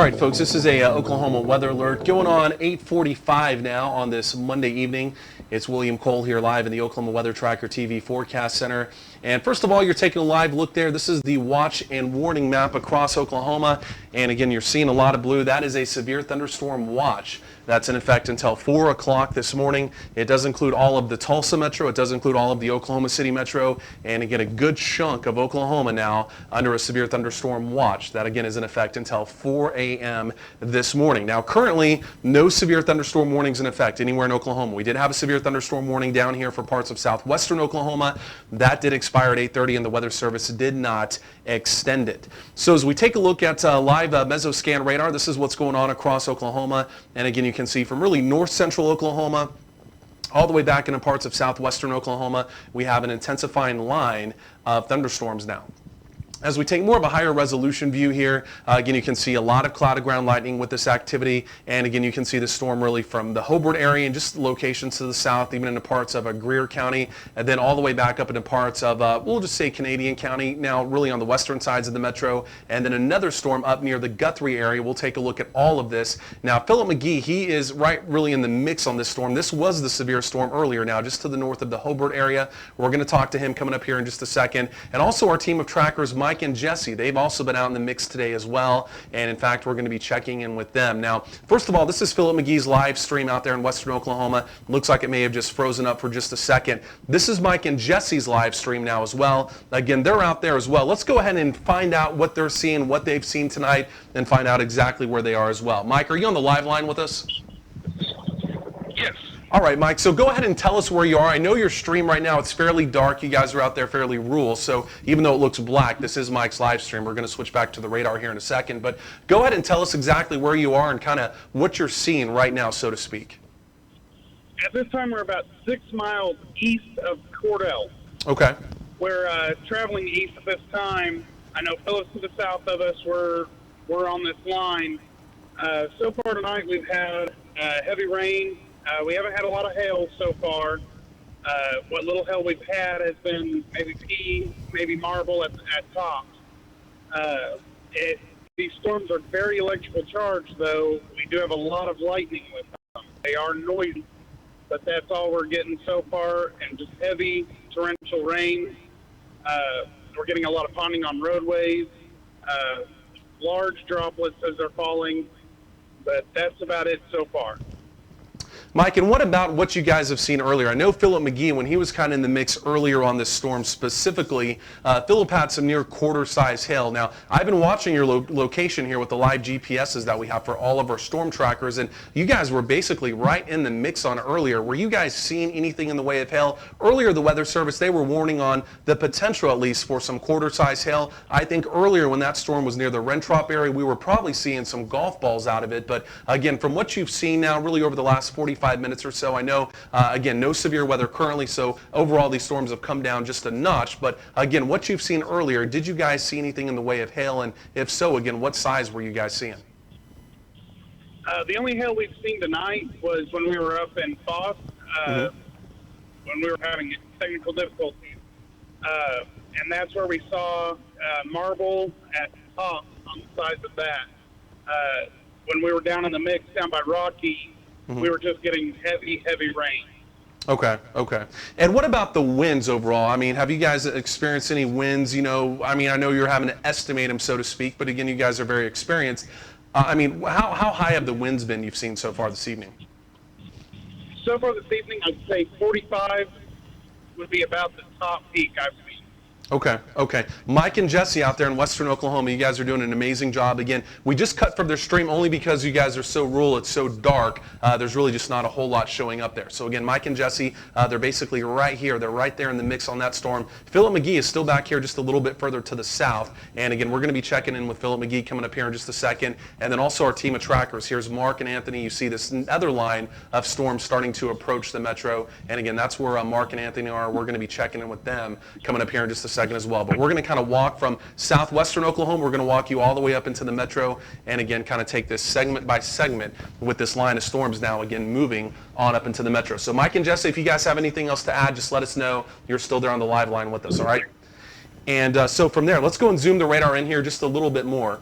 All right, folks, this is a Oklahoma weather alert going on 8:45 now on this Monday evening. It's William Cole here live in the Oklahoma Weather Tracker TV Forecast Center. And first of all, you're taking a live look there. This is the watch and warning map across Oklahoma. And again, you're seeing a lot of blue. That is a severe thunderstorm watch. That's in effect until 4 o'clock this morning. It does include all of the Tulsa metro. It does include all of the Oklahoma City metro. And again, a good chunk of Oklahoma now under a severe thunderstorm watch. That again is in effect until 4 a.m. this morning. Now, currently, no severe thunderstorm warnings in effect anywhere in Oklahoma. We did have a severe thunderstorm warning down here for parts of southwestern Oklahoma. That did expire at 8:30, and the Weather Service did not extend it. So as we take a look at live mesoscan radar, this is what's going on across Oklahoma. And again, you can see from really north central Oklahoma all the way back into parts of southwestern Oklahoma, we have an intensifying line of thunderstorms now. As we take more of a higher resolution view here, again, you can see a lot of cloud ground lightning with this activity. And again, you can see the storm really from the Hobart area and just locations to the south, even into parts of Greer County, and then all the way back up into parts of, we'll just say Canadian County, now really on the western sides of the metro. And then another storm up near the Guthrie area. We'll take a look at all of this. Now, Philip McGee, he is right really in the mix on this storm. This was the severe storm earlier now, just to the north of the Hobart area. We're going to talk to him coming up here in just a second. And also our team of trackers, Mike and Jesse, they've also been out in the mix today as well, and in fact we're going to be checking in with them. Now, first of all, this is Philip McGee's live stream out there in western Oklahoma. Looks like it may have just frozen up for just a second. This is Mike and Jesse's live stream now as well. Again, they're out there as well. Let's go ahead and find out what they're seeing, what they've seen tonight, and find out exactly where they are as well. Mike, are you on the live line with us? Yes. All right, Mike, so go ahead and tell us where you are. I know your stream right now, it's fairly dark. You guys are out there fairly rural, so even though it looks black, this is Mike's live stream. We're going to switch back to the radar here in a second, but go ahead and tell us exactly where you are and kind of what you're seeing right now, so to speak. At this time, we're about 6 miles east of Cordell. Okay. We're traveling east at this time. I know Phillips to the south of us, we're on this line. So far tonight, we've had heavy rain. We haven't had a lot of hail so far. What little hail we've had has been maybe pea, maybe marble at tops. These storms are very electrical charged, though. We do have a lot of lightning with them. They are noisy, but that's all we're getting so far, and just heavy torrential rain. We're getting a lot of ponding on roadways, large droplets as they're falling, but that's about it so far. Mike, and what about what you guys have seen earlier? I know Philip McGee, when he was kind of in the mix earlier on this storm specifically, Philip had some near quarter-size hail. Now, I've been watching your location here with the live GPSs that we have for all of our storm trackers, and you guys were basically right in the mix on earlier. Were you guys seeing anything in the way of hail? Earlier, the Weather Service, they were warning on the potential, at least, for some quarter-size hail. I think earlier when that storm was near the Rentrop area, we were probably seeing some golf balls out of it. But again, from what you've seen now, really over the last 45 minutes or so. I know, again, no severe weather currently, so overall these storms have come down just a notch. But again, what you've seen earlier, did you guys see anything in the way of hail? And if so, again, what size were you guys seeing? The only hail we've seen tonight was when we were up in Foss, when we were having technical difficulties. And that's where we saw marble at the top on the sides of that. When we were down in the mix down by Rocky, we were just getting heavy rain. Okay. And what about the winds overall? I mean, have you guys experienced any winds? You know, I mean, I know you're having to estimate them, so to speak, but again, you guys are very experienced. I mean, how high have the winds been you've seen so far this evening? So far this evening, I'd say 45 would be about the top peak I've seen. Okay. Mike and Jesse out there in western Oklahoma, you guys are doing an amazing job. Again, we just cut from their stream only because you guys are so rural, it's so dark. There's really just not a whole lot showing up there. So again, Mike and Jesse, they're basically right here. They're right there in the mix on that storm. Philip McGee is still back here just a little bit further to the south. And again, we're going to be checking in with Philip McGee coming up here in just a second. And then also our team of trackers. Here's Mark and Anthony. You see this other line of storms starting to approach the metro. And again, that's where Mark and Anthony are. We're going to be checking in with them coming up here in just a second as well. But we're going to kind of walk from southwestern Oklahoma. We're going to walk you all the way up into the metro and again kind of take this segment by segment with this line of storms now again moving on up into the metro. So Mike and Jesse, if you guys have anything else to add, just let us know. You're still there on the live line with us, all right? And so from there, let's go and zoom the radar in here just a little bit more.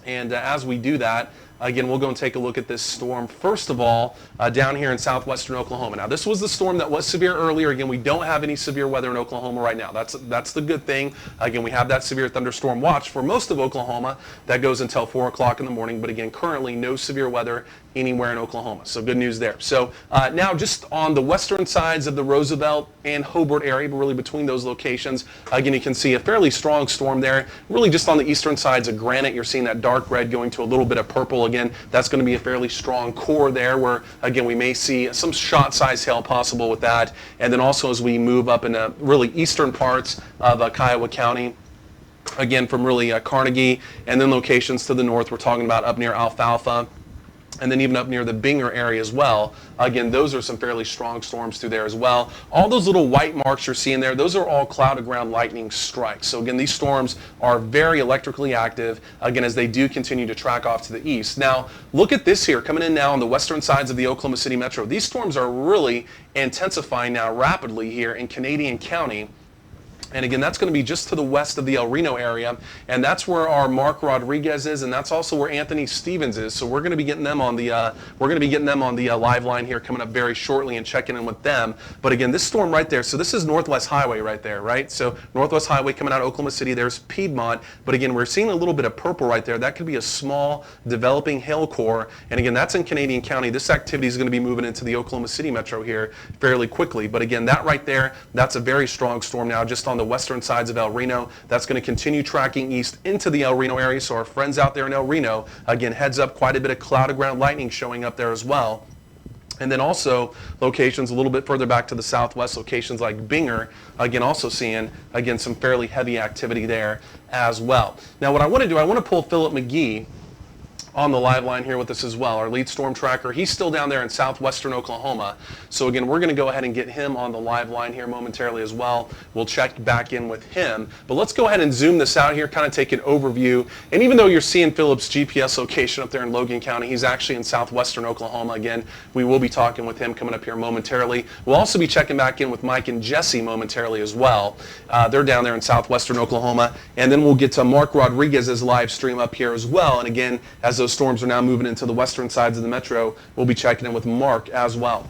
And as we do that, again, we'll go and take a look at this storm. First of all, down here in southwestern Oklahoma. Now, this was the storm that was severe earlier. Again, we don't have any severe weather in Oklahoma right now. That's the good thing. Again, we have that severe thunderstorm watch for most of Oklahoma. That goes until 4 o'clock in the morning. But again, currently no severe weather anywhere in Oklahoma. So good news there. So now just on the western sides of the Roosevelt and Hobart area, but really between those locations, again, you can see a fairly strong storm there. Really just on the eastern sides of Granite, you're seeing that dark red going to a little bit of purple. Again, that's going to be a fairly strong core there where, again, we may see some shot-size hail possible with that. And then also as we move up in the really eastern parts of Kiowa County, again, from really Carnegie, and then locations to the north, we're talking about up near Alfalfa, and then even up near the Binger area as well. Again, those are some fairly strong storms through there as well. All those little white marks you're seeing there, those are all cloud-to-ground lightning strikes. So again, these storms are very electrically active, again, as they do continue to track off to the east. Now, look at this here, coming in now on the western sides of the Oklahoma City metro. These storms are really intensifying now rapidly here in Canadian County. And again, that's going to be just to the west of the El Reno area, and that's where our Mark Rodriguez is, and that's also where Anthony Stevens is. So we're going to be getting them on the live line here coming up very shortly and checking in with them. But again, this storm right there. So this is Northwest Highway right there, right? So Northwest Highway coming out of Oklahoma City. There's Piedmont, but again, we're seeing a little bit of purple right there. That could be a small developing hail core, and again, that's in Canadian County. This activity is going to be moving into the Oklahoma City metro here fairly quickly. But again, that right there, that's a very strong storm now, just on the western sides of El Reno. That's going to continue tracking east into the El Reno area. So our friends out there in El Reno, again, heads up, quite a bit of cloud-to-ground lightning showing up there as well. And then also locations a little bit further back to the southwest, locations like Binger, again, also seeing, again, some fairly heavy activity there as well. Now what I want to do, I want to pull Philip McGee on the live line here with us as well, our lead storm tracker. He's still down there in southwestern Oklahoma. So again, we're going to go ahead and get him on the live line here momentarily as well. We'll check back in with him. But let's go ahead and zoom this out here, kind of take an overview. And even though you're seeing Philip's GPS location up there in Logan County, he's actually in southwestern Oklahoma. Again, we will be talking with him coming up here momentarily. We'll also be checking back in with Mike and Jesse momentarily as well. They're down there in southwestern Oklahoma. And then we'll get to Mark Rodriguez's live stream up here as well. And again, as those storms are now moving into the western sides of the metro, we'll be checking in with Mark as well.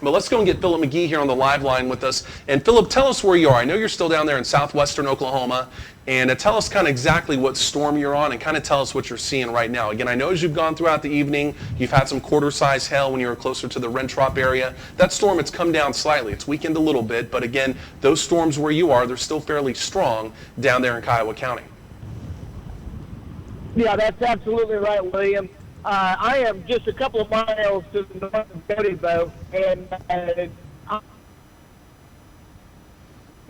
But let's go and get Philip McGee here on the live line with us. And Philip, tell us where you are. I know you're still down there in southwestern Oklahoma. And tell us kind of exactly what storm you're on and kind of tell us what you're seeing right now. Again, I know as you've gone throughout the evening, you've had some quarter-size hail when you were closer to the Rentrop area. That storm, it's come down slightly. It's weakened a little bit. But again, those storms where you are, they're still fairly strong down there in Kiowa County. Yeah, that's absolutely right, William. I am just a couple of miles to the north of Gettysburg, and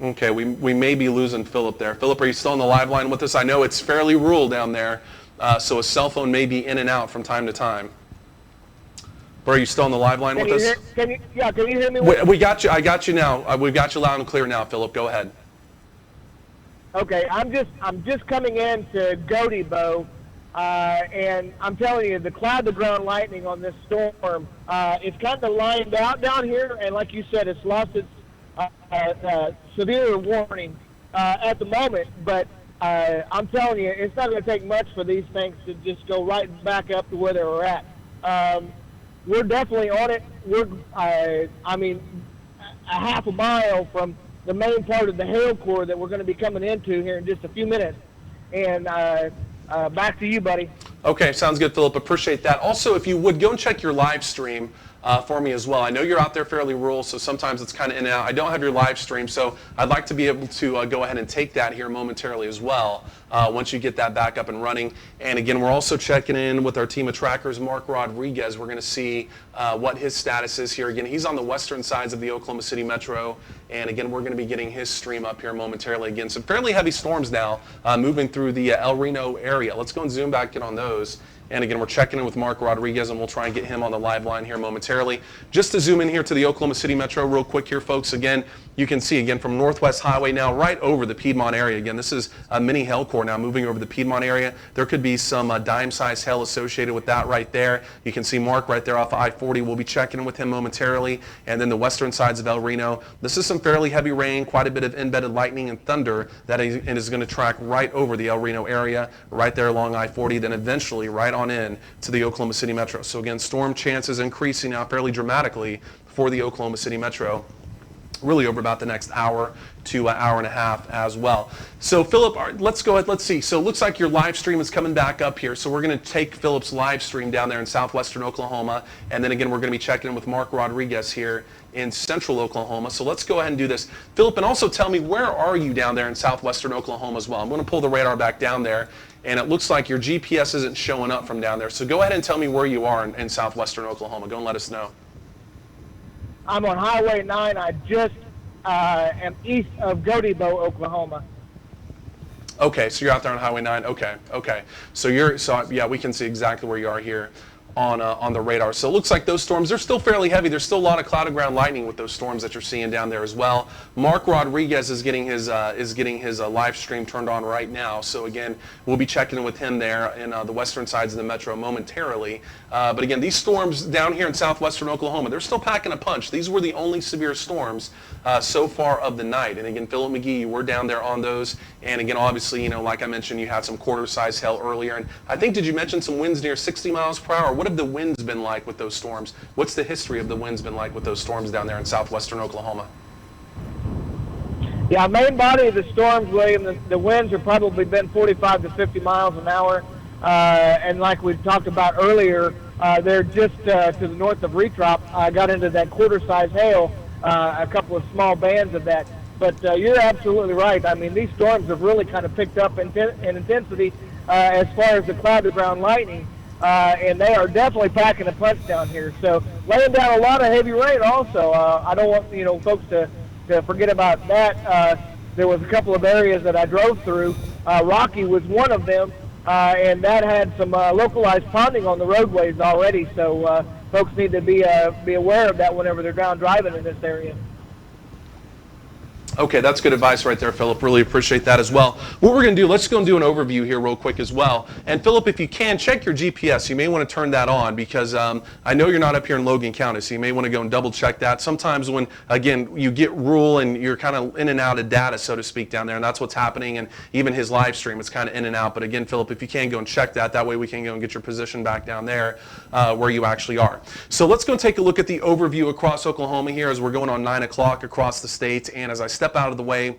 Okay, we may be losing Philip there. Philip, are you still on the live line with us? I know it's fairly rural down there, so a cell phone may be in and out from time to time. But are you still on the live line with us? Can you hear me? We got you. I got you now. We've got you loud and clear now, Philip. Go ahead. Okay, I'm just coming into Gettysburg, and I'm telling you, the cloud-to-ground lightning on this storm, it's kind of lined out down here, and like you said, it's lost its severe warning at the moment. But I'm telling you, it's not going to take much for these things to just go right back up to where they were at. We're definitely on it. We're, I mean, a half a mile from the main part of the hail core that we're going to be coming into here in just a few minutes. And back to you, buddy. Okay, sounds good, Philip. Appreciate that. Also, if you would, go and check your live stream for me as well. I know you're out there fairly rural, so sometimes it's kind of in and out. I don't have your live stream, so I'd like to be able to go ahead and take that here momentarily as well once you get that back up and running. And again, we're also checking in with our team of trackers, Mark Rodriguez. We're going to see what his status is here. Again, he's on the western sides of the Oklahoma City metro. And again, we're going to be getting his stream up here momentarily. Again, some fairly heavy storms now moving through the El Reno area. Let's go and zoom back in on those. And again, we're checking in with Mark Rodriguez, and we'll try and get him on the live line here momentarily. Just to zoom in here to the Oklahoma City metro real quick here, folks. Again, you can see again from Northwest Highway now right over the Piedmont area. Again, this is a mini hail core now moving over the Piedmont area. There could be some dime-sized hail associated with that right there. You can see Mark right there off of I-40. We'll be checking in with him momentarily. And then the western sides of El Reno. This is some fairly heavy rain, quite a bit of embedded lightning and thunder that is going to track right over the El Reno area, right there along I-40, then eventually right on in to the Oklahoma City Metro. So again, storm chances increasing now fairly dramatically for the Oklahoma City Metro, really over about the next hour to an hour and a half as well. So Philip, let's go ahead, let's see. So it looks like your live stream is coming back up here. So we're going to take Philip's live stream down there in southwestern Oklahoma. And then again, we're going to be checking in with Mark Rodriguez here in central Oklahoma. So let's go ahead and do this. Philip, and also tell me, where are you down there in southwestern Oklahoma as well? I'm going to pull the radar back down there. And it looks like your GPS isn't showing up from down there. So go ahead and tell me where you are in southwestern Oklahoma. Go and let us know. I'm on Highway 9. I just am east of Godibo, Oklahoma. Okay, so you're out there on Highway 9. Okay. So yeah, we can see exactly where you are here on the radar. So it looks like those storms, they're still fairly heavy. There's still a lot of cloud and ground lightning with those storms that you're seeing down there as well. Mark Rodriguez is getting his live stream turned on right now. So again, we'll be checking in with him there in the western sides of the metro momentarily. But again, these storms down here in southwestern Oklahoma, they're still packing a punch. These were the only severe storms so far of the night. And again, Philip McGee, you were down there on those. And again, obviously, like I mentioned, you had some quarter-size hail earlier. And I think, did you mention some winds near 60 miles per hour? What have the winds been like with those storms? What's the history of the winds been like with those storms down there in southwestern Oklahoma? Yeah, main body of the storms, William, the winds have probably been 45 to 50 miles an hour. And like we talked about earlier, they're just to the north of Retrop. Got into that quarter-size hail, a couple of small bands of that. But you're absolutely right. I mean, these storms have really kind of picked up in intensity as far as the cloud-to-ground lightning. And they are definitely packing a punch down here. So laying down a lot of heavy rain also. I don't want folks to forget about that. There was a couple of areas that I drove through. Rocky was one of them, and that had some localized ponding on the roadways already. So folks need to be aware of that whenever they're down driving in this area. Okay, that's good advice right there, Philip. Really appreciate that as well. What we're going to do, let's go and do an overview here real quick as well. And Philip, if you can, check your GPS. You may want to turn that on because I know you're not up here in Logan County, so you may want to go and double check that. Sometimes when, again, you get rural and you're kind of in and out of data, so to speak, down there, and that's what's happening. And even his live stream, it's kind of in and out. But again, Philip, if you can, go and check that. That way we can go and get your position back down there where you actually are. So let's go and take a look at the overview across Oklahoma here as we're going on 9 o'clock across the state. And as I step out of the way,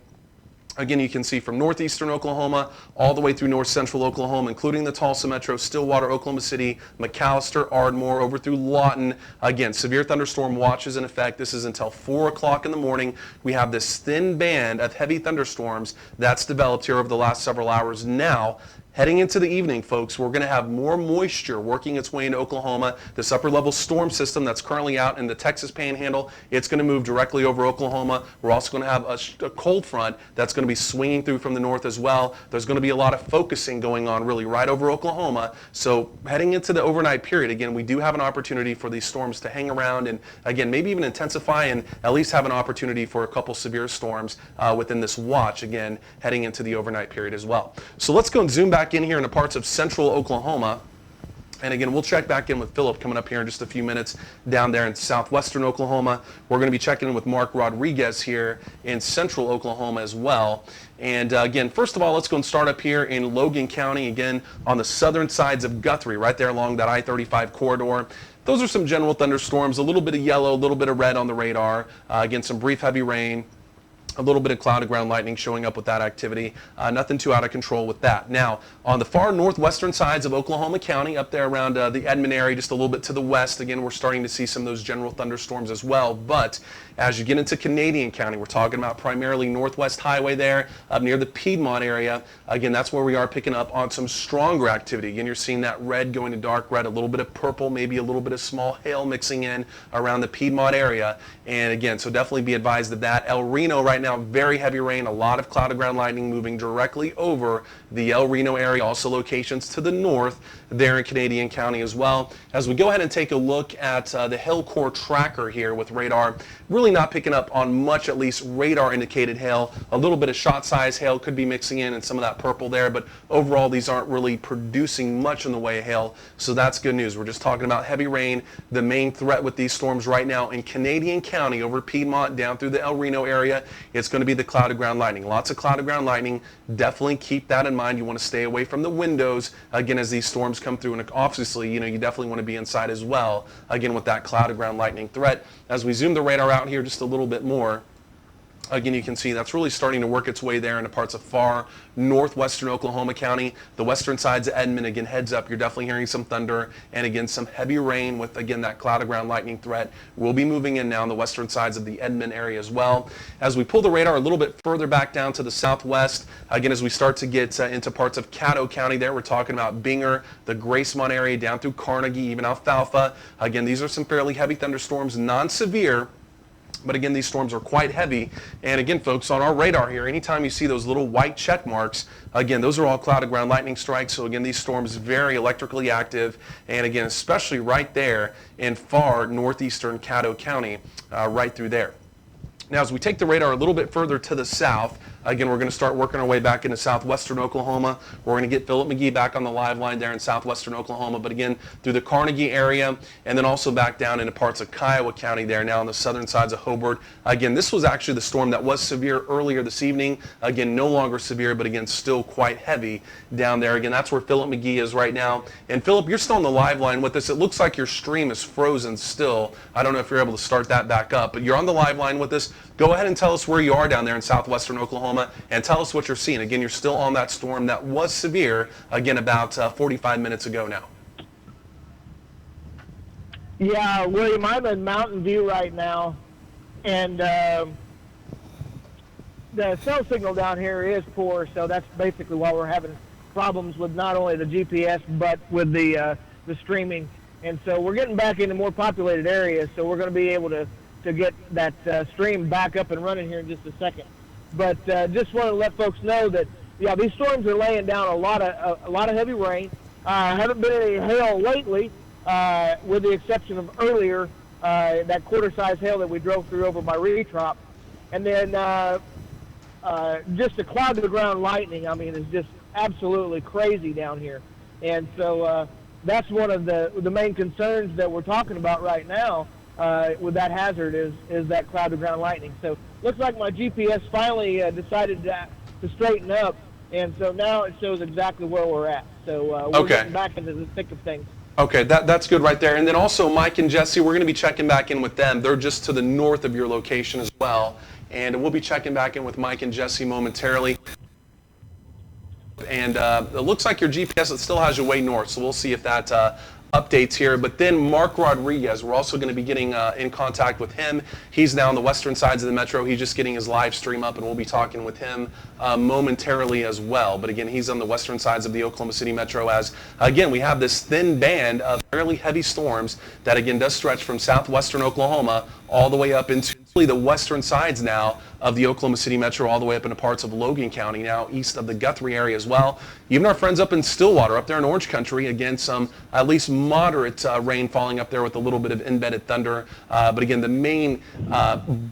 again, you can see from northeastern Oklahoma all the way through north central Oklahoma, including the Tulsa Metro, Stillwater, Oklahoma City, McAllister, Ardmore, over through Lawton. Again, severe thunderstorm watches in effect. This is until 4 o'clock in the morning. We have this thin band of heavy thunderstorms that's developed here over the last several hours. Now, heading into the evening, folks, we're going to have more moisture working its way into Oklahoma. This upper-level storm system that's currently out in the Texas Panhandle, it's going to move directly over Oklahoma. We're also going to have a cold front that's going to be swinging through from the north as well. There's going to be a lot of focusing going on really right over Oklahoma. So heading into the overnight period, again, we do have an opportunity for these storms to hang around and, again, maybe even intensify and at least have an opportunity for a couple severe storms within this watch, again, heading into the overnight period as well. So let's go and zoom back in here into parts of central Oklahoma. And again, we'll check back in with Philip coming up here in just a few minutes down there in southwestern Oklahoma. We're going to be checking in with Mark Rodriguez here in central Oklahoma as well. And again, first of all, let's go and start up here in Logan County, again, on the southern sides of Guthrie, right there along that I-35 corridor. Those are some general thunderstorms, a little bit of yellow, a little bit of red on the radar. Again, some brief heavy rain. A little bit of cloud to ground lightning showing up with that activity. Nothing too out of control with that. Now, on the far northwestern sides of Oklahoma County, up there around the Edmond area, just a little bit to the west, again, we're starting to see some of those general thunderstorms as well. But as you get into Canadian County, we're talking about primarily Northwest Highway there, up near the Piedmont area. Again, that's where we are picking up on some stronger activity. Again, you're seeing that red going to dark red, a little bit of purple, maybe a little bit of small hail mixing in around the Piedmont area. And again, so definitely be advised of that. El Reno right right now, very heavy rain, a lot of cloud to ground lightning moving directly over the El Reno area, also locations to the north there in Canadian County as well. As we go ahead and take a look at the hail core tracker here with radar, really not picking up on much, at least radar indicated hail. A little bit of shot size hail could be mixing in and some of that purple there, but overall these aren't really producing much in the way of hail, so that's good news. We're just talking about heavy rain. The main threat with these storms right now in Canadian County over Piedmont down through the El Reno area, it's going to be the cloud to ground lightning. Lots of cloud to ground lightning. Definitely keep that in mind. You want to stay away from the windows again as these storms come through, and obviously you definitely want to be inside as well again with that cloud to ground lightning threat. As we zoom the radar out here just a little bit more, again, you can see that's really starting to work its way there into parts of far northwestern Oklahoma County. The western sides of Edmond, again, heads up, you're definitely hearing some thunder and again some heavy rain with again that cloud to ground lightning threat. We'll be moving in now on the western sides of the Edmond area as well. As we pull the radar a little bit further back down to the southwest, again, as we start to get into parts of Caddo County there, we're talking about Binger, the Gracemont area down through Carnegie, even Alfalfa. Again, these are some fairly heavy thunderstorms, non-severe, but again, these storms are quite heavy. And again, folks, on our radar here, anytime you see those little white check marks, again, those are all cloud to ground lightning strikes. So again, these storms very electrically active. And again, especially right there in far northeastern Caddo County, right through there. Now, as we take the radar a little bit further to the south, again, we're going to start working our way back into southwestern Oklahoma. We're going to get Philip McGee back on the live line there in southwestern Oklahoma, but again, through the Carnegie area, and then also back down into parts of Kiowa County there now on the southern sides of Hobart. Again, this was actually the storm that was severe earlier this evening. Again, no longer severe, but again, still quite heavy down there. Again, that's where Philip McGee is right now. And Philip, you're still on the live line with us. It looks like your stream is frozen still. I don't know if you're able to start that back up, but you're on the live line with us. Go ahead and tell us where you are down there in southwestern Oklahoma and tell us what you're seeing. Again, you're still on that storm that was severe, again, about 45 minutes ago now. Yeah, William, I'm in Mountain View right now, and the cell signal down here is poor, so that's basically why we're having problems with not only the GPS but with the streaming. And so we're getting back into more populated areas, so we're going to be able to get that stream back up and running here in just a second. But just want to let folks know that, yeah, these storms are laying down a lot of heavy rain. Haven't been any hail lately, with the exception of earlier, that quarter-size hail that we drove through over by Retrop. And then just the cloud-to-the-ground lightning, I mean, is just absolutely crazy down here. And so that's one of the main concerns that we're talking about right now with that hazard is that cloud-to-ground lightning. So looks like my GPS finally decided to straighten up, and so now it shows exactly where we're at. So we're getting back into the thick of things. Okay, that's good right there. And then also Mike and Jesse, we're going to be checking back in with them. They're just to the north of your location as well. And we'll be checking back in with Mike and Jesse momentarily. And it looks like your GPS, it still has you way north, so we'll see if that updates here. But then Mark Rodriguez, we're also going to be getting in contact with him. He's now on the western sides of the metro. He's just getting his live stream up, and we'll be talking with him momentarily as well. But again, he's on the western sides of the Oklahoma City metro as, again, we have this thin band of fairly heavy storms that, again, does stretch from southwestern Oklahoma all the way up into the western sides now of the Oklahoma City metro, all the way up into parts of Logan County, now east of the Guthrie area as well. Even our friends up in Stillwater, up there in Orange Country, again, some at least moderate rain falling up there with a little bit of embedded thunder. But again, the main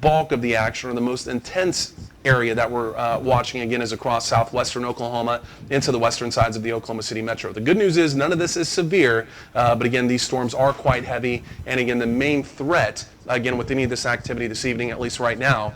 bulk of the action, or the most intense area that we're watching, again, is across southwestern Oklahoma into the western sides of the Oklahoma City metro. The good news is none of this is severe, but again, these storms are quite heavy. And again, the main threat, again, with any of this activity this evening, at least right now,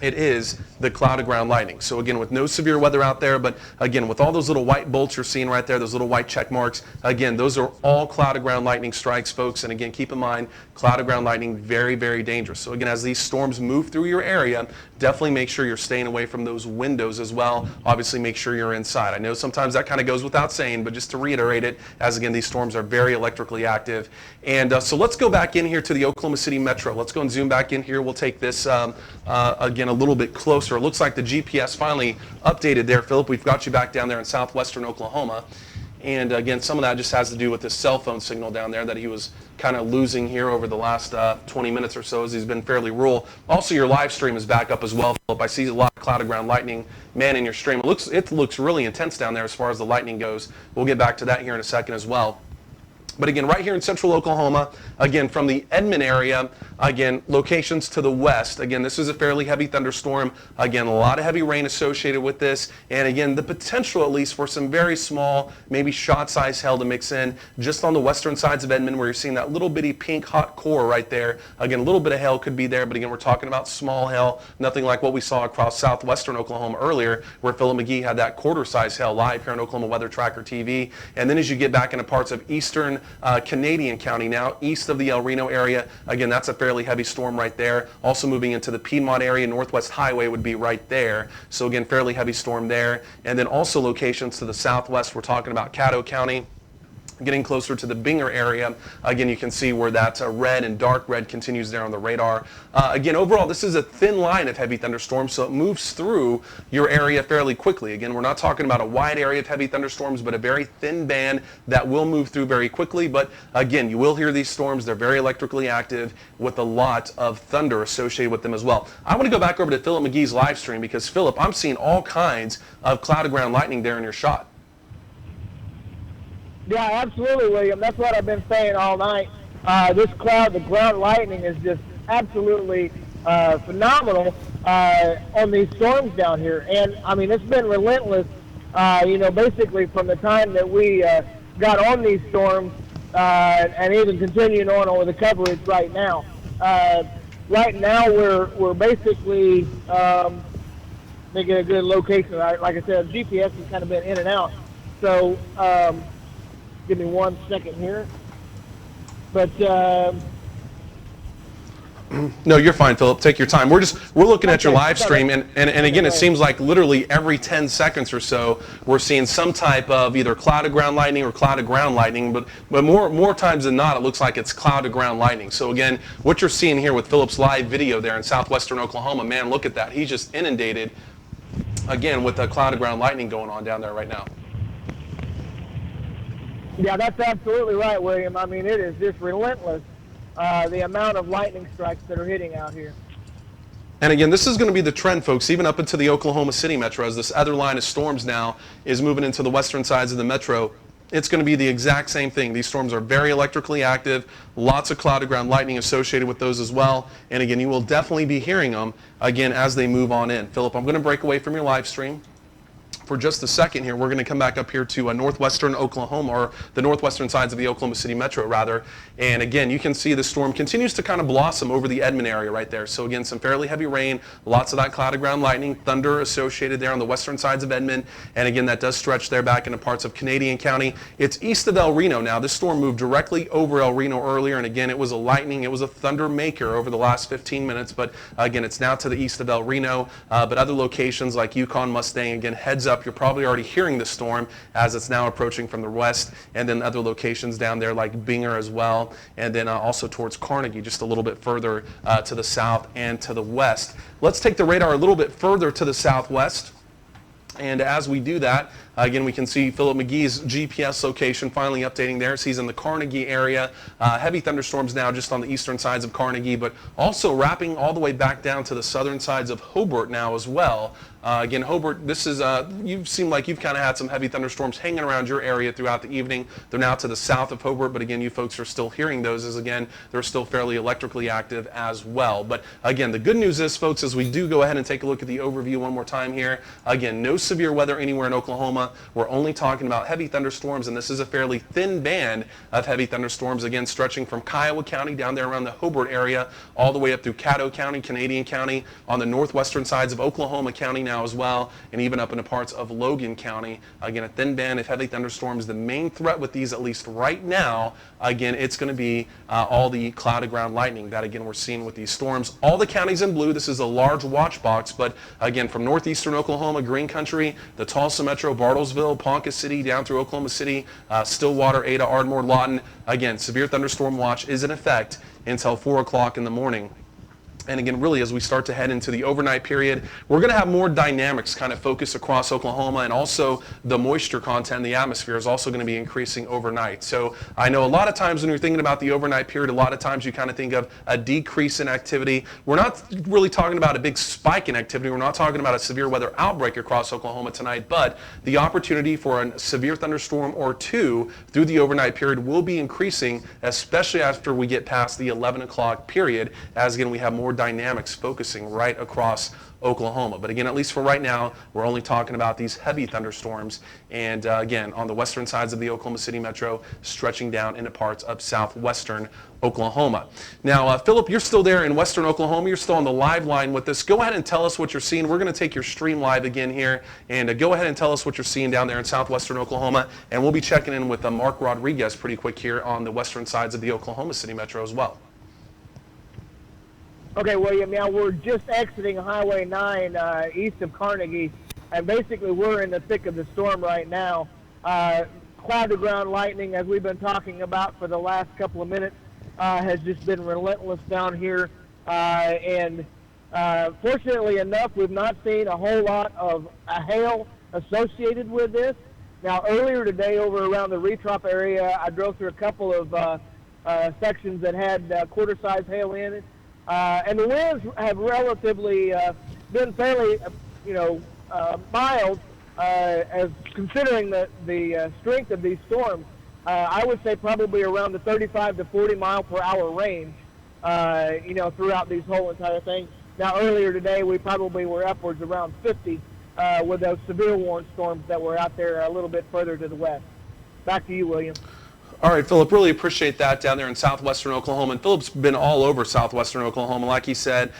it is the cloud-to-ground lightning. So again, with no severe weather out there, but again, with all those little white bolts you're seeing right there, those little white check marks, again, those are all cloud-to-ground lightning strikes, folks. And again, keep in mind, cloud-to-ground lightning, very, very dangerous. So again, as these storms move through your area, definitely make sure you're staying away from those windows as well. Obviously, make sure you're inside. I know sometimes that kind of goes without saying, but just to reiterate it, as again, these storms are very electrically active. And so let's go back in here to the Oklahoma City metro. Let's go and zoom back in here. We'll take this, again, a little bit closer. It looks like the GPS finally updated there, Philip. We've got you back down there in southwestern Oklahoma. And again, some of that just has to do with his cell phone signal down there that he was kind of losing here over the last 20 minutes or so, as he's been fairly rural. Also, your live stream is back up as well, Philip. I see a lot of cloud to ground lightning, man, in your stream. It looks really intense down there as far as the lightning goes. We'll get back to that here in a second as well. But again, right here in central Oklahoma, again, from the Edmond area, again, locations to the west. Again, this is a fairly heavy thunderstorm. Again, a lot of heavy rain associated with this. And again, the potential, at least, for some very small, maybe shot-sized hail to mix in just on the western sides of Edmond, where you're seeing that little bitty pink hot core right there. Again, a little bit of hail could be there, but again, we're talking about small hail, nothing like what we saw across southwestern Oklahoma earlier, where Philip McGee had that quarter-size hail live here on Oklahoma Weather Tracker TV. And then as you get back into parts of eastern Canadian County now, east of the El Reno area. Again, that's a fairly heavy storm right there. Also moving into the Piedmont area, Northwest Highway would be right there. So again, fairly heavy storm there. And then also locations to the southwest, we're talking about Caddo County. Getting closer to the Binger area, again, you can see where that red and dark red continues there on the radar. Again, overall, this is a thin line of heavy thunderstorms, so it moves through your area fairly quickly. Again, we're not talking about a wide area of heavy thunderstorms, but a very thin band that will move through very quickly. But again, you will hear these storms. They're very electrically active with a lot of thunder associated with them as well. I want to go back over to Philip McGee's live stream because, Philip, I'm seeing all kinds of cloud to ground lightning there in your shot. Yeah, absolutely, William. That's what I've been saying all night. This cloud, the ground lightning, is just absolutely phenomenal on these storms down here. And, I mean, it's been relentless, basically from the time that we got on these storms and even continuing on with the coverage right now. Right now, we're basically making a good location. Like I said, GPS has kind of been in and out. So, give me 1 second here. But no, you're fine, Philip. Take your time. We're looking at your live stream, and again, it seems like literally every 10 seconds or so, we're seeing some type of either cloud to ground lightning or cloud to ground lightning. But more times than not, it looks like it's cloud to ground lightning. So again, what you're seeing here with Philip's live video there in southwestern Oklahoma, man, look at that. He's just inundated again with the cloud to ground lightning going on down there right now. Yeah, that's absolutely right, William. I mean, it is just relentless, the amount of lightning strikes that are hitting out here. And again, this is going to be the trend, folks, even up into the Oklahoma City metro, as this other line of storms now is moving into the western sides of the metro. It's going to be the exact same thing. These storms are very electrically active, lots of cloud to ground lightning associated with those as well. And again, you will definitely be hearing them, again, as they move on in. Philip, I'm going to break away from your live stream for just a second here. We're going to come back up here to northwestern Oklahoma, or the northwestern sides of the Oklahoma City metro, rather. And again, you can see the storm continues to kind of blossom over the Edmond area right there. So again, some fairly heavy rain, lots of that cloud to ground lightning, thunder associated there on the western sides of Edmond. And again, that does stretch there back into parts of Canadian County. It's east of El Reno now. This storm moved directly over El Reno earlier. And again, it was a lightning, it was a thunder maker over the last 15 minutes. But again, it's now to the east of El Reno. But other locations like Yukon, Mustang, again, heads up. You're probably already hearing the storm as it's now approaching from the west, and then other locations down there like Binger as well, and then also towards Carnegie, just a little bit further to the south and to the west. Let's take the radar a little bit further to the southwest. And as we do that, again, we can see Philip McGee's GPS location finally updating there. So he's in the Carnegie area. Heavy thunderstorms now just on the eastern sides of Carnegie, but also wrapping all the way back down to the southern sides of Hobart now as well. Again, Hobart, this is, you seem like you've kind of had some heavy thunderstorms hanging around your area throughout the evening. They're now to the south of Hobart, but again, you folks are still hearing those as, again, they're still fairly electrically active as well. But again, the good news is, folks, as we do go ahead and take a look at the overview one more time here, again, no severe weather anywhere in Oklahoma. We're only talking about heavy thunderstorms, and this is a fairly thin band of heavy thunderstorms, again, stretching from Kiowa County down there around the Hobart area, all the way up through Caddo County, Canadian County, on the northwestern sides of Oklahoma County now as well, and even up into parts of Logan County. Again, a thin band of heavy thunderstorms. The main threat with these, at least right now, again, it's going to be all the cloud to ground lightning that, again, we're seeing with these storms. All the counties in blue. This is a large watch box, but again, from northeastern Oklahoma, Green Country, the Tulsa Metro, Bartlesville, Ponca City, down through Oklahoma City, Stillwater, Ada, Ardmore, Lawton. Again, severe thunderstorm watch is in effect until 4 o'clock in the morning. And again, really, as we start to head into the overnight period, we're going to have more dynamics kind of focus across Oklahoma, and also the moisture content in the atmosphere is also going to be increasing overnight. So I know a lot of times when you're thinking about the overnight period, a lot of times you kind of think of a decrease in activity. We're not really talking about a big spike in activity. We're not talking about a severe weather outbreak across Oklahoma tonight, but the opportunity for a severe thunderstorm or two through the overnight period will be increasing, especially after we get past the 11 o'clock period, as again we have more dynamics focusing right across Oklahoma. But again, at least for right now, we're only talking about these heavy thunderstorms, and again, on the western sides of the Oklahoma City metro, stretching down into parts of southwestern Oklahoma. Now, Philip, you're still there in western Oklahoma. You're still on the live line with us. Go ahead and tell us what you're seeing. We're going to take your stream live again here, and go ahead and tell us what you're seeing down there in southwestern Oklahoma, and we'll be checking in with Mark Rodriguez pretty quick here on the western sides of the Oklahoma City metro as well. Okay, William, now we're just exiting Highway 9 east of Carnegie, and basically we're in the thick of the storm right now. Cloud-to-ground lightning, as we've been talking about for the last couple of minutes, has just been relentless down here. And fortunately enough, we've not seen a whole lot of hail associated with this. Now, earlier today over around the Retrop area, I drove through a couple of sections that had quarter-size hail in it. And the winds have relatively been fairly, mild, as considering the strength of these storms. I would say probably around the 35 to 40 mile per hour range, throughout these whole entire thing. Now, earlier today, we probably were upwards around 50 with those severe warning storms that were out there a little bit further to the west. Back to you, William. All right, Philip, really appreciate that down there in southwestern Oklahoma. And Philip's been all over southwestern Oklahoma. Like he said,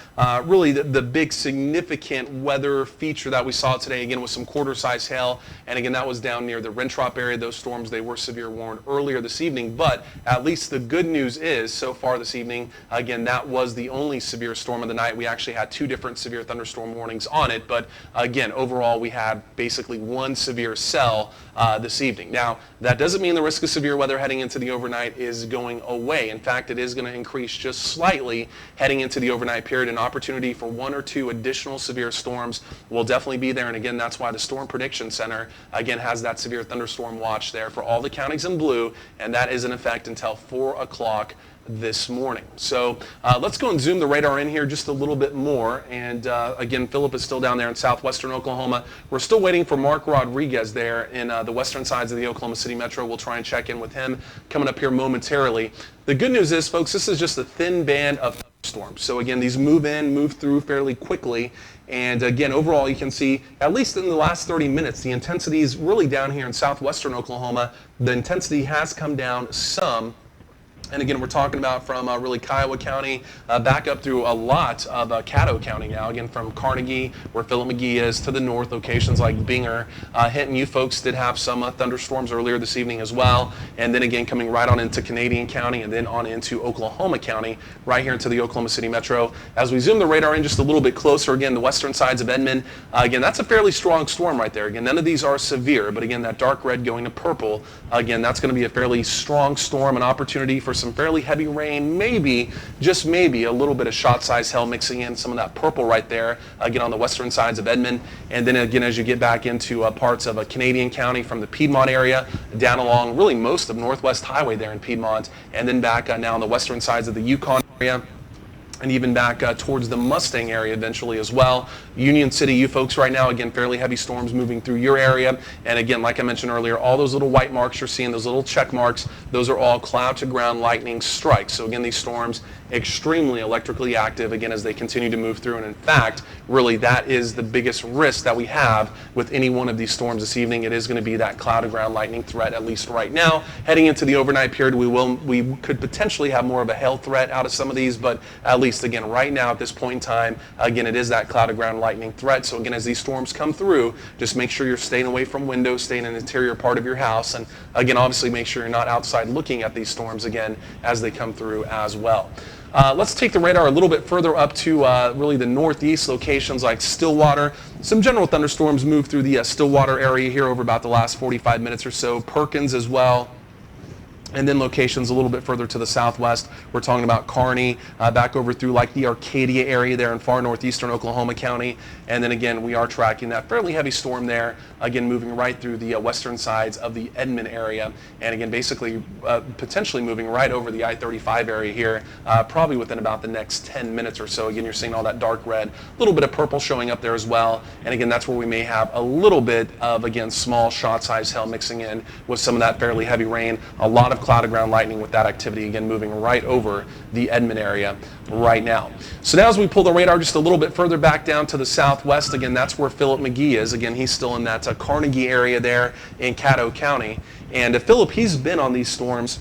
really the big significant weather feature that we saw today, again, was some quarter-size hail. And again, that was down near the Rentrop area. Those storms, they were severe warned earlier this evening. But at least the good news is, so far this evening, again, that was the only severe storm of the night. We actually had two different severe thunderstorm warnings on it. But again, overall, we had basically one severe cell this evening. Now, that doesn't mean the risk of severe weather heading into the overnight is going away. In fact, it is going to increase just slightly heading into the overnight period. An opportunity for one or two additional severe storms will definitely be there. And again, that's why the Storm Prediction Center, again, has that severe thunderstorm watch there for all the counties in blue, and that is in effect until 4 o'clock this morning. So let's go and zoom the radar in here just a little bit more. And again, Philip is still down there in southwestern Oklahoma. We're still waiting for Mark Rodriguez there in the western sides of the Oklahoma City metro. We'll try and check in with him coming up here momentarily. The good news is, folks, this is just a thin band of storms. So again, these move in, move through fairly quickly. And again, overall, you can see, at least in the last 30 minutes, the intensity is really down here in southwestern Oklahoma. The intensity has come down some. And again, we're talking about from really Kiowa County back up through a lot of Caddo County now. Again, from Carnegie, where Philip McGee is, to the north, locations like Binger. Hinton, you folks did have some thunderstorms earlier this evening as well. And then again, coming right on into Canadian County and then on into Oklahoma County, right here into the Oklahoma City metro. As we zoom the radar in just a little bit closer, again, the western sides of Edmond, again, that's a fairly strong storm right there. Again, none of these are severe, but again, that dark red going to purple, again, that's going to be a fairly strong storm, an opportunity for some fairly heavy rain, maybe, just maybe, a little bit of shot-size hail mixing in some of that purple right there, again, on the western sides of Edmond. And then again, as you get back into parts of Canadian County from the Piedmont area, down along really most of Northwest Highway there in Piedmont, and then back now on the western sides of the Yukon area, and even back towards the Mustang area eventually as well. Union City, you folks right now, again, fairly heavy storms moving through your area. And again, like I mentioned earlier, all those little white marks you're seeing, those little check marks, those are all cloud-to-ground lightning strikes. So again, these storms extremely electrically active, again, as they continue to move through. And in fact, really, that is the biggest risk that we have with any one of these storms this evening. It is going to be that cloud-to-ground lightning threat, at least right now. Heading into the overnight period, we could potentially have more of a hail threat out of some of these, but at least, again, right now at this point in time, again, it is that cloud-to-ground lightning threat. So again, as these storms come through, just make sure you're staying away from windows, staying in the interior part of your house, and again, obviously make sure you're not outside looking at these storms again as they come through as well. Let's take the radar a little bit further up to really the northeast locations like Stillwater. Some general thunderstorms move through the Stillwater area here over about the last 45 minutes or so. Perkins as well. And then locations a little bit further to the southwest, we're talking about Kearney, back over through like the Arcadia area there in far northeastern Oklahoma County. And then again, we are tracking that fairly heavy storm there, again moving right through the western sides of the Edmond area. And again, basically potentially moving right over the I-35 area here, probably within about the next 10 minutes or so. Again, you're seeing all that dark red, a little bit of purple showing up there as well. And again, that's where we may have a little bit of, again, small shot-sized hail mixing in with some of that fairly heavy rain. A lot of cloud to ground lightning with that activity, again, moving right over the Edmond area right now. So now as we pull the radar just a little bit further back down to the southwest, again, that's where Philip McGee is. Again, he's still in that Carnegie area there in Caddo County. And Philip, he's been on these storms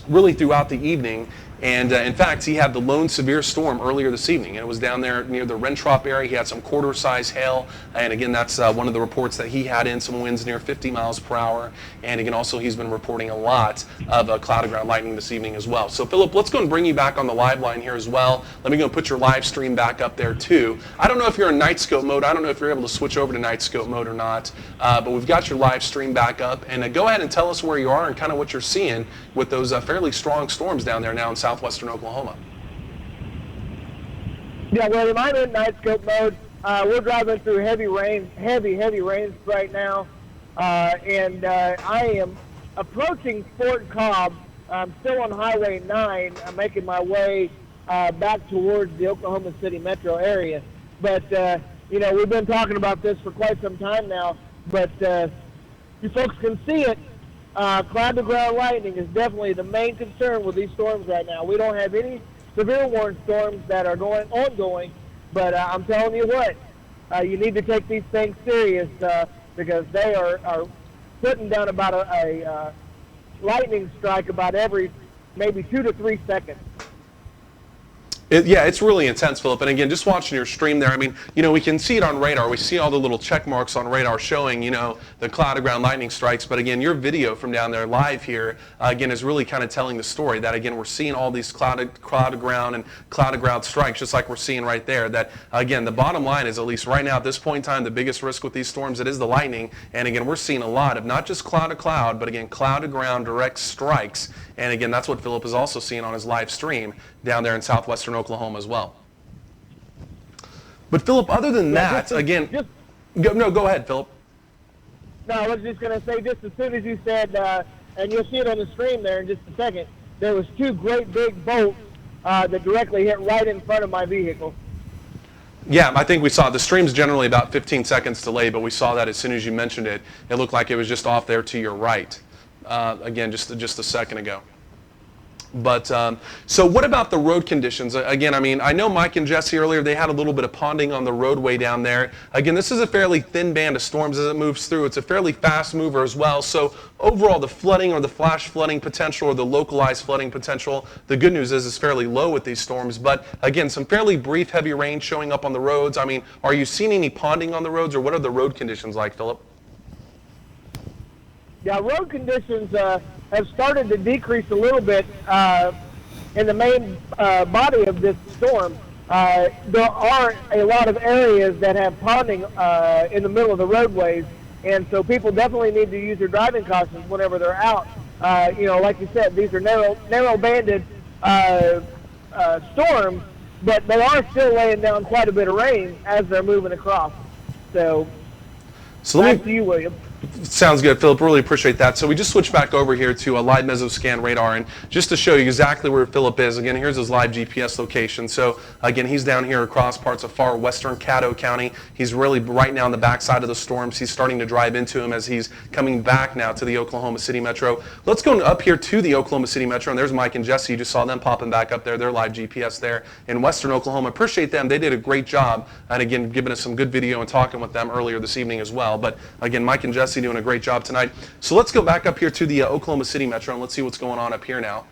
really throughout the evening. And in fact, he had the lone severe storm earlier this evening. It was down there near the Rentrop area. He had some quarter-size hail. And again, that's one of the reports that he had in, some winds near 50 miles per hour. And again, also he's been reporting a lot of cloud to ground lightning this evening as well. So Philip, let's go and bring you back on the live line here as well. Let me go and put your live stream back up there too. I don't know if you're in night scope mode. I don't know if you're able to switch over to night scope mode or not. But we've got your live stream back up. And go ahead and tell us where you are and kind of what you're seeing with those fairly strong storms down there now in southwestern Oklahoma. Yeah, William, I'm in night scope mode. We're driving through heavy rains right now, and I am approaching Fort Cobb. I'm still on Highway 9. I'm making my way back towards the Oklahoma City metro area. But, you know, we've been talking about this for quite some time now, but you folks can see it. Cloud to ground lightning is definitely the main concern with these storms right now. We don't have any severe warning storms that are ongoing, but I'm telling you what, you need to take these things serious because they are putting down about a lightning strike about every maybe 2 to 3 seconds. Yeah, it's really intense, Philip. And again, just watching your stream there, I mean, you know, we can see it on radar. We see all the little check marks on radar showing, you know, the cloud to ground lightning strikes. But again, your video from down there live here, again, is really kind of telling the story that, again, we're seeing all these cloud to ground and cloud to ground strikes, just like we're seeing right there. That, again, the bottom line is, at least right now at this point in time, the biggest risk with these storms, it is the lightning. And again, we're seeing a lot of not just cloud to cloud, but again, cloud to ground direct strikes. And again, that's what Philip is also seeing on his live stream down there in southwestern Oklahoma as well. But Philip, other than that, again, go ahead, Philip. No, I was just going to say, just as soon as you said, and you'll see it on the stream there in just a second, there was 2 great big bolts that directly hit right in front of my vehicle. Yeah, I think we saw the stream's generally about 15 seconds delayed, but we saw that as soon as you mentioned it. It looked like it was just off there to your right. Again, just a second ago. But so what about the road conditions? Again, I mean, I know Mike and Jesse earlier, they had a little bit of ponding on the roadway down there. Again, this is a fairly thin band of storms as it moves through. It's a fairly fast mover as well. So overall, the flooding or the flash flooding potential or the localized flooding potential, the good news is fairly low with these storms. But again, some fairly brief heavy rain showing up on the roads. I mean, are you seeing any ponding on the roads, or what are the road conditions like, Philip? Yeah, road conditions have started to decrease a little bit in the main body of this storm. There are a lot of areas that have ponding in the middle of the roadways, and so people definitely need to use their driving cautions whenever they're out. You know, like you said, these are narrow-banded storms, but they are still laying down quite a bit of rain as they're moving across. So back to you, William. Sounds good, Philip. Really appreciate that. So we just switched back over here to a live mesoscan radar, and just to show you exactly where Philip is, again, here's his live GPS location. So again, he's down here across parts of far western Caddo County. He's really right now on the backside of the storms. He's starting to drive into them as he's coming back now to the Oklahoma City Metro. Let's go up here to the Oklahoma City Metro, and there's Mike and Jesse. You just saw them popping back up there. Their live GPS there in western Oklahoma. Appreciate them. They did a great job, and again, giving us some good video and talking with them earlier this evening as well. But again, Mike and Jesse doing a great job tonight. So let's go back up here to the Oklahoma City Metro, and let's see what's going on up here now.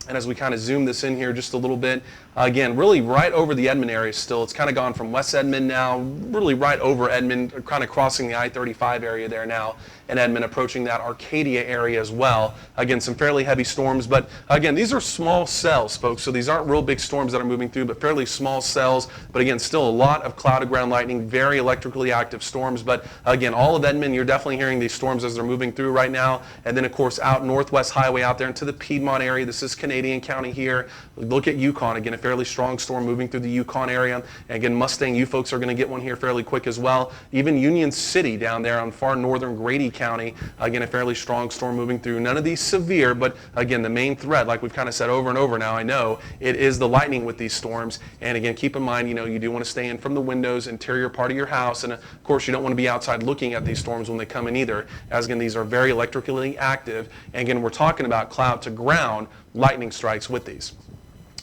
And as we kind of zoom this in here just a little bit, again, really right over the Edmond area still. It's kind of gone from West Edmond now, really right over Edmond, kind of crossing the I-35 area there now in Edmond, approaching that Arcadia area as well. Again, some fairly heavy storms, but again, these are small cells, folks, so these aren't real big storms that are moving through, but fairly small cells. But again, still a lot of cloud to ground lightning, very electrically active storms. But again, all of Edmond, you're definitely hearing these storms as they're moving through right now. And then, of course, out Northwest Highway out there into the Piedmont area. This is Canadian County here. Look at Yukon. Again, a fairly strong storm moving through the Yukon area. And again, Mustang, you folks are going to get one here fairly quick as well. Even Union City down there on far northern Grady County. Again, a fairly strong storm moving through. None of these severe, but again, the main threat, like we've kind of said over and over now, I know, it is the lightning with these storms. And again, keep in mind, you do want to stay in from the windows, interior part of your house. And of course, you don't want to be outside looking at these storms when they come in either. As again, these are very electrically active. And again, we're talking about cloud to ground lightning strikes with these.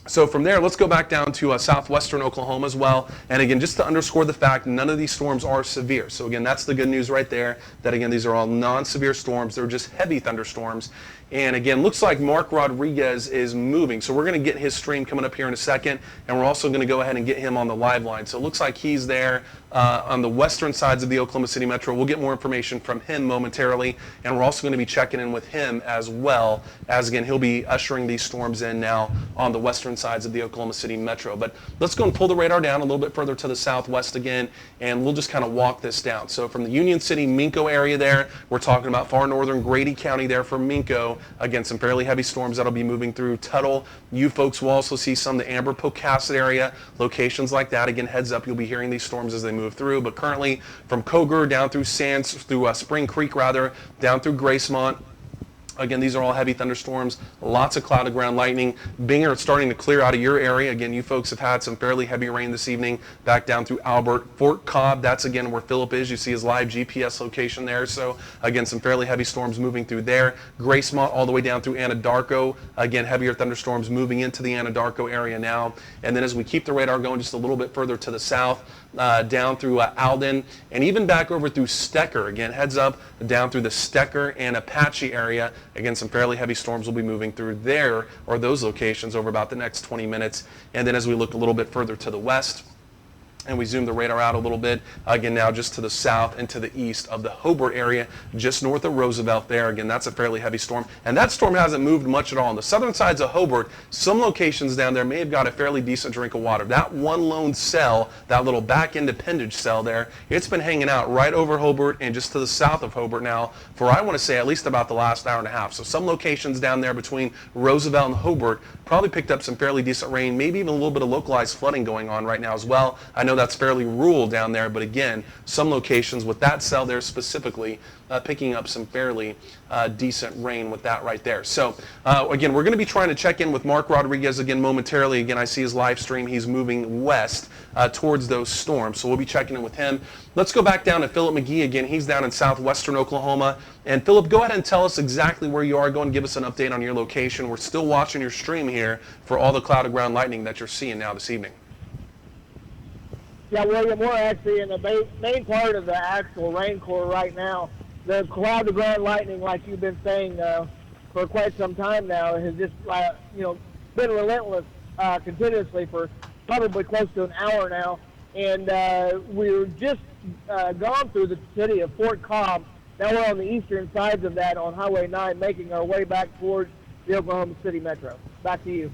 So from there, let's go back down to southwestern Oklahoma as well. And again, just to underscore the fact, none of these storms are severe. So again, that's the good news right there, that again, these are all non-severe storms. They're just heavy thunderstorms. And again, looks like Mark Rodriguez is moving. So we're going to get his stream coming up here in a second. And we're also going to go ahead and get him on the live line. So it looks like he's there on the western sides of the Oklahoma City Metro. We'll get more information from him momentarily. And we're also going to be checking in with him as well, as again, he'll be ushering these storms in now on the western sides of the Oklahoma City Metro. But let's go and pull the radar down a little bit further to the southwest again, and we'll just kind of walk this down. So from the Union City, Minco area there, we're talking about far northern Grady County there for Minco. Again, some fairly heavy storms that'll be moving through Tuttle. You folks will also see some of the Amber Pocasset area, locations like that. Again, heads up, you'll be hearing these storms as they move through. But currently from Coger down through Spring Creek rather, down through Gracemont. Again, these are all heavy thunderstorms, lots of cloud to ground lightning. Binger, it's starting to clear out of your area. Again, you folks have had some fairly heavy rain this evening back down through Albert. Fort Cobb, that's again where Philip is. You see his live GPS location there. So again, some fairly heavy storms moving through there. Gracemont all the way down through Anadarko. Again, heavier thunderstorms moving into the Anadarko area now. And then as we keep the radar going just a little bit further to the south, down through Alden, and even back over through Stecker. Again, heads up, down through the Stecker and Apache area. Again, some fairly heavy storms will be moving through there, or those locations, over about the next 20 minutes. And then as we look a little bit further to the west, and we zoom the radar out a little bit, again now just to the south and to the east of the Hobart area, just north of Roosevelt there. Again, that's a fairly heavy storm. And that storm hasn't moved much at all. On the southern sides of Hobart, some locations down there may have got a fairly decent drink of water. That one lone cell, that little back-end appendage cell there, it's been hanging out right over Hobart and just to the south of Hobart now for, I want to say, at least about the last hour and a half. So some locations down there between Roosevelt and Hobart probably picked up some fairly decent rain, maybe even a little bit of localized flooding going on right now as well. I know that's fairly rural down there, but again, some locations with that cell there specifically picking up some fairly decent rain with that right there. So again, we're going to be trying to check in with Mark Rodriguez again momentarily. Again, I see his live stream. He's moving west towards those storms, so we'll be checking in with him. Let's go back down to Philip McGee again. He's down in southwestern Oklahoma. And Philip, go ahead and tell us exactly where you are. Go and give us an update on your location. We're still watching your stream here for all the cloud to ground lightning that you're seeing now this evening. Yeah, William, we're actually in the main part of the actual rain core right now. The cloud to ground lightning, like you've been saying for quite some time now, has just been relentless continuously for probably close to an hour now. And we're just gone through the city of Fort Cobb. Now we're on the eastern sides of that on Highway 9, making our way back towards the Oklahoma City Metro. Back to you.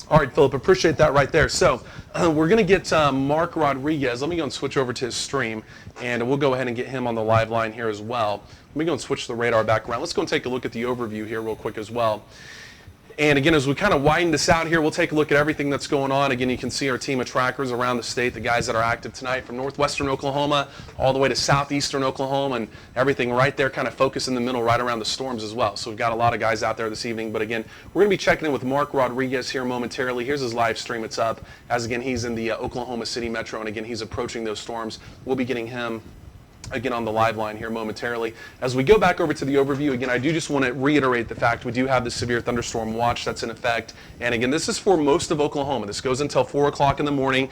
All right, Philip, appreciate that right there. So we're going to get Mark Rodriguez. Let me go and switch over to his stream, and we'll go ahead and get him on the live line here as well. Let me go and switch the radar back around. Let's go and take a look at the overview here real quick as well. And again, as we kind of widen this out here, we'll take a look at everything that's going on. Again, you can see our team of trackers around the state, the guys that are active tonight from northwestern Oklahoma all the way to southeastern Oklahoma, and everything right there kind of focused in the middle right around the storms as well. So we've got a lot of guys out there this evening. But again, we're going to be checking in with Mark Rodriguez here momentarily. Here's his live stream. It's up. As again, he's in the Oklahoma City Metro, and again, he's approaching those storms. We'll be getting him again on the live line here momentarily. As we go back over to the overview, again, I do just want to reiterate the fact we do have the severe thunderstorm watch that's in effect. And again, this is for most of Oklahoma. This goes until 4 o'clock in the morning.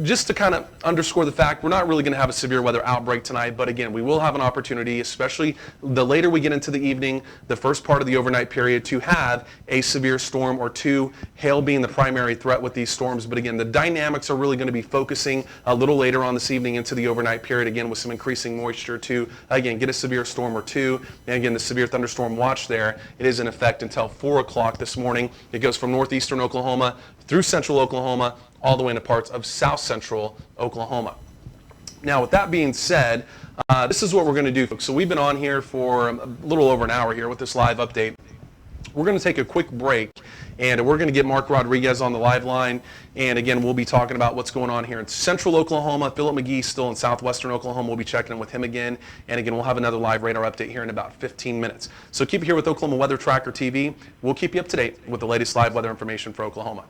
Just to kind of underscore the fact, we're not really going to have a severe weather outbreak tonight, but again, we will have an opportunity, especially the later we get into the evening, the first part of the overnight period, to have a severe storm or two, hail being the primary threat with these storms. But again, the dynamics are really going to be focusing a little later on this evening into the overnight period, again, with some increasing moisture to, again, get a severe storm or two. And again, the severe thunderstorm watch there, it is in effect until 4 o'clock this morning. It goes from northeastern Oklahoma through central Oklahoma, all the way into parts of south central Oklahoma. Now, with that being said, this is what we're going to do, folks. So we've been on here for a little over an hour here with this live update. We're going to take a quick break, and we're going to get Mark Rodriguez on the live line. And again, we'll be talking about what's going on here in central Oklahoma. Philip McGee still in southwestern Oklahoma. We'll be checking in with him again. And again, we'll have another live radar update here in about 15 minutes. So keep it here with Oklahoma Weather Tracker TV. We'll keep you up to date with the latest live weather information for Oklahoma.